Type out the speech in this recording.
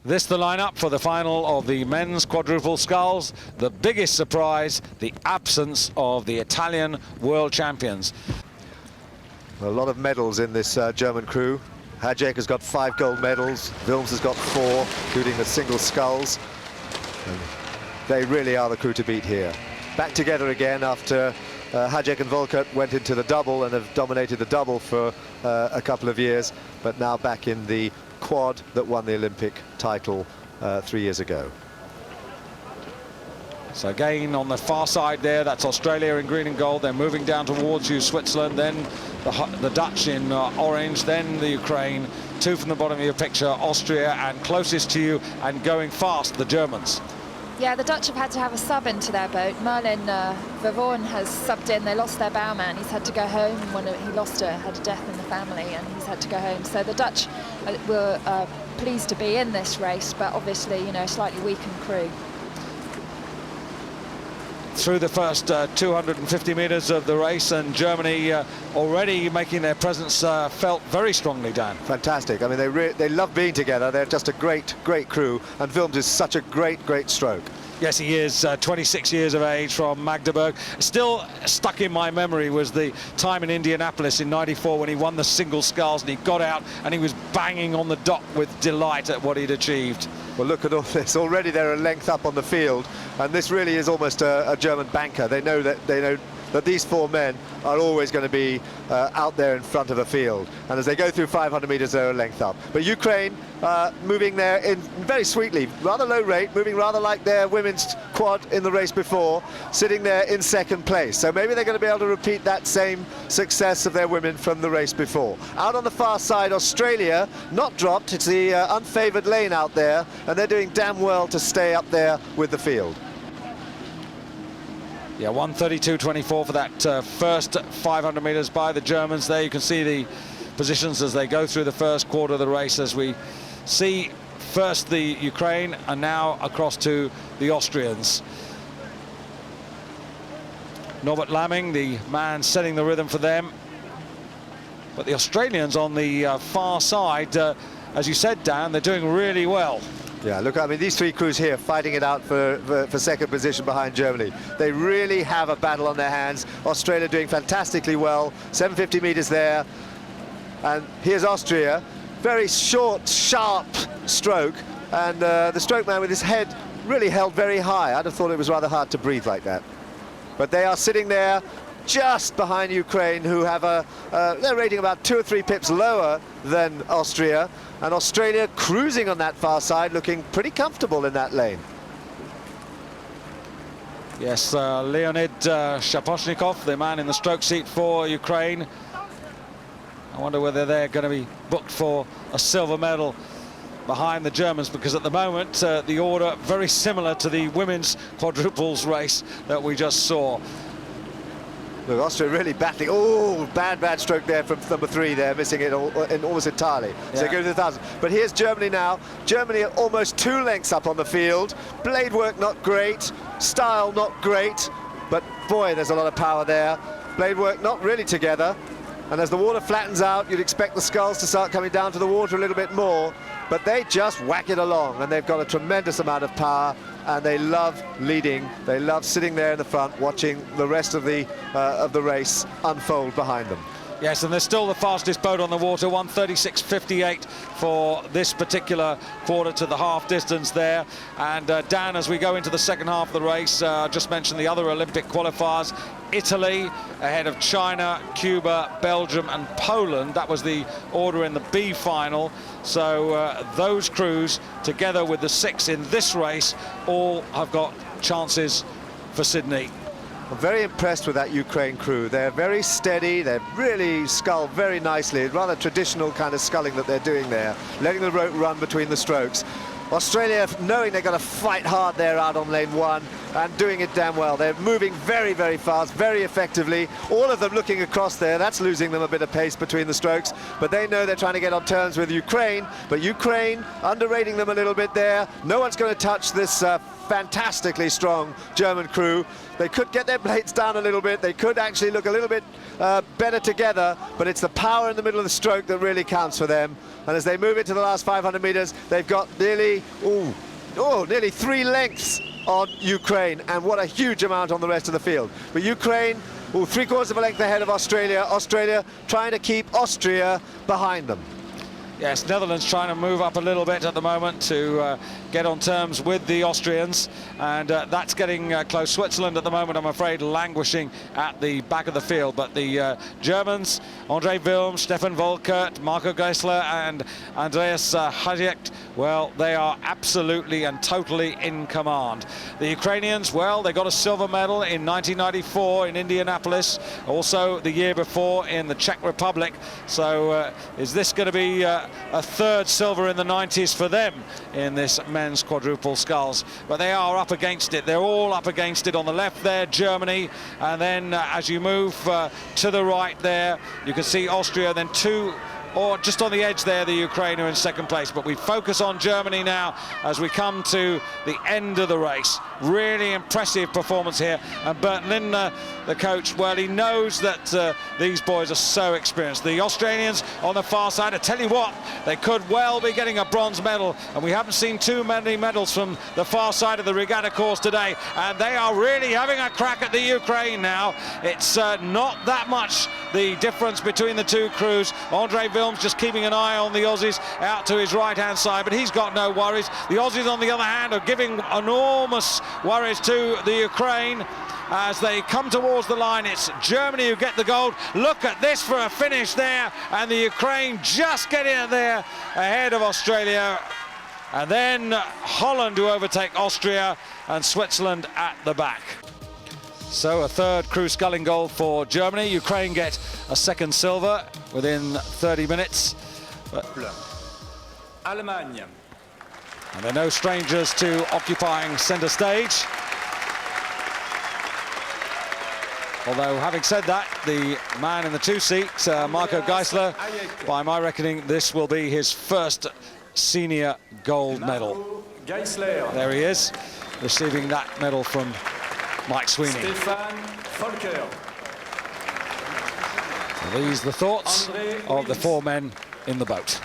This the lineup for the final of the men's quadruple sculls. The biggest surprise, the absence of the Italian world champions. A lot of medals in this German crew. Hajek has got 5 gold medals, Wilms has got 4, including the single sculls. And they really are the crew to beat here. Back together again after Hajek and Volkert went into the double and have dominated the double for a couple of years, but now back in the quad that won the Olympic title 3 years ago. So again on the far side there, that's Australia in green and gold. They're moving down towards you, Switzerland, then the Dutch in orange, then the Ukraine. 2 from the bottom of your picture, Austria, and closest to you and going fast, the Germans. Yeah, the Dutch have had to have a sub into their boat. Merlin Vervoorn has subbed in. They lost their bowman. He's had to go home. When he had a death in the family, and he's had to go home. So the Dutch were pleased to be in this race, but obviously, you know, slightly weakened crew. Through the first 250 meters of the race, and Germany already making their presence felt very strongly, Dan. Fantastic. I mean, they love being together. They're just a great crew, and Wilms is such a great stroke. Yes, he is, 26 years of age from Magdeburg. Still stuck in my memory was the time in Indianapolis in '94 when he won the single sculls and he got out and he was banging on the dock with delight at what he'd achieved. Well, look at all this. Already they're a length up on the field, and this really is almost a German banker. They know that these 4 men are always going to be out there in front of the field, and as they go through 500 meters, they're a length up. But Ukraine moving there in very sweetly, rather low rate, moving rather like their women's quad in the race before, sitting there in 2nd place. So maybe they're going to be able to repeat that same success of their women from the race before. Out on the far side, Australia, not dropped. It's the unfavored lane out there, and they're doing damn well to stay up there with the field. Yeah, 1:32.24 for that first 500 meters by the Germans. There you can see the positions as they go through the first quarter of the race, as we see first the Ukraine and now across to the Austrians. Norbert Lamming, the man setting the rhythm for them. But the Australians on the far side, as you said, Dan, they're doing really well. Yeah, look, I mean, these 3 crews here fighting it out for 2nd position behind Germany. They really have a battle on their hands. Australia doing fantastically well, 750 meters there. And here's Austria, very short, sharp stroke. And the stroke man with his head really held very high. I'd have thought it was rather hard to breathe like that. But they are sitting there just behind Ukraine, who have they're rating about 2 or 3 pips lower than Austria, and Australia cruising on that far side, looking pretty comfortable in that lane. Yes, Leonid Shaposhnikov, the man in the stroke seat for Ukraine. I wonder whether they're going to be booked for a silver medal behind the Germans, because at the moment the order very similar to the women's quadruples race that we just saw. Look, Austria really battling. Oh, bad stroke there from number 3 there, missing it almost entirely. Yeah. So they go to the 1,000. But here's Germany now. Germany are almost 2 lengths up on the field. Blade work not great, style not great, but boy, there's a lot of power there. Blade work not really together. And as the water flattens out, you'd expect the sculls to start coming down to the water a little bit more, but they just whack it along, and they've got a tremendous amount of power, and they love leading. They love sitting there in the front, watching the rest of the race unfold behind them. Yes, and they're still the fastest boat on the water, 1:36.58 for this particular quarter to the half distance there. And Dan, as we go into the second half of the race, just mentioned the other Olympic qualifiers. Italy ahead of China, Cuba, Belgium and Poland. That was the order in the B final. So those crews, together with the 6 in this race, all have got chances for Sydney. I'm very impressed with that Ukraine crew. They're very steady, they really scull very nicely. It's rather traditional kind of sculling that they're doing there, letting the rope run between the strokes. Australia, knowing they've got to fight hard there out on lane 1 and doing it damn well. They're moving very fast, very effectively. All of them looking across there. That's losing them a bit of pace between the strokes, but they know they're trying to get on terms with Ukraine. But Ukraine underrating them a little bit there. No one's going to touch this fantastically strong German crew. They could get their blades down a little bit. They could actually look a little bit better together, but it's the power in the middle of the stroke that really counts for them. And as they move into the last 500 meters, they've got nearly nearly 3 lengths on Ukraine, and what a huge amount on the rest of the field. But Ukraine, 3/4 of a length ahead of Australia. Australia trying to keep Austria behind them. Yes, Netherlands trying to move up a little bit at the moment to get on terms with the Austrians, and that's getting close. Switzerland at the moment, I'm afraid, languishing at the back of the field, but the Germans, Andre Wilm, Stefan Volkert, Marco Geisler and Andreas Hajek, well, they are absolutely and totally in command. The Ukrainians, well, they got a silver medal in 1994 in Indianapolis, also the year before in the Czech Republic, so is this going to be a third silver in the 90s for them in this men's quadruple sculls? But they are up against it. They're all up against it. On the left there, Germany, and then as you move to the right there, you can see Austria, then two, or just on the edge there, the Ukraine are in second place. But we focus on Germany now as we come to the end of the race. Really impressive performance here. And Bert Lindner, the coach, well, he knows that these boys are so experienced. The Australians on the far side, I tell you what, they could well be getting a bronze medal. And we haven't seen too many medals from the far side of the regatta course today. And they are really having a crack at the Ukraine now. It's not that much the difference between the two crews. Andre Wilm's just keeping an eye on the Aussies out to his right-hand side, but he's got no worries. The Aussies, on the other hand, are giving enormous worries to the Ukraine as they come towards the line. It's Germany who get the gold. Look at this for a finish there, and the Ukraine just getting it there ahead of Australia. And then Holland who overtake Austria, and Switzerland at the back. So a third crew sculling gold for Germany. Ukraine get a second silver within 30 minutes. Allemagne. And they're no strangers to occupying centre stage. Although, having said that, the man in the two seats, Marco Geisler, by my reckoning, this will be his first senior gold medal. There he is, receiving that medal from Mike Sweeney. So these are the thoughts of the four men in the boat.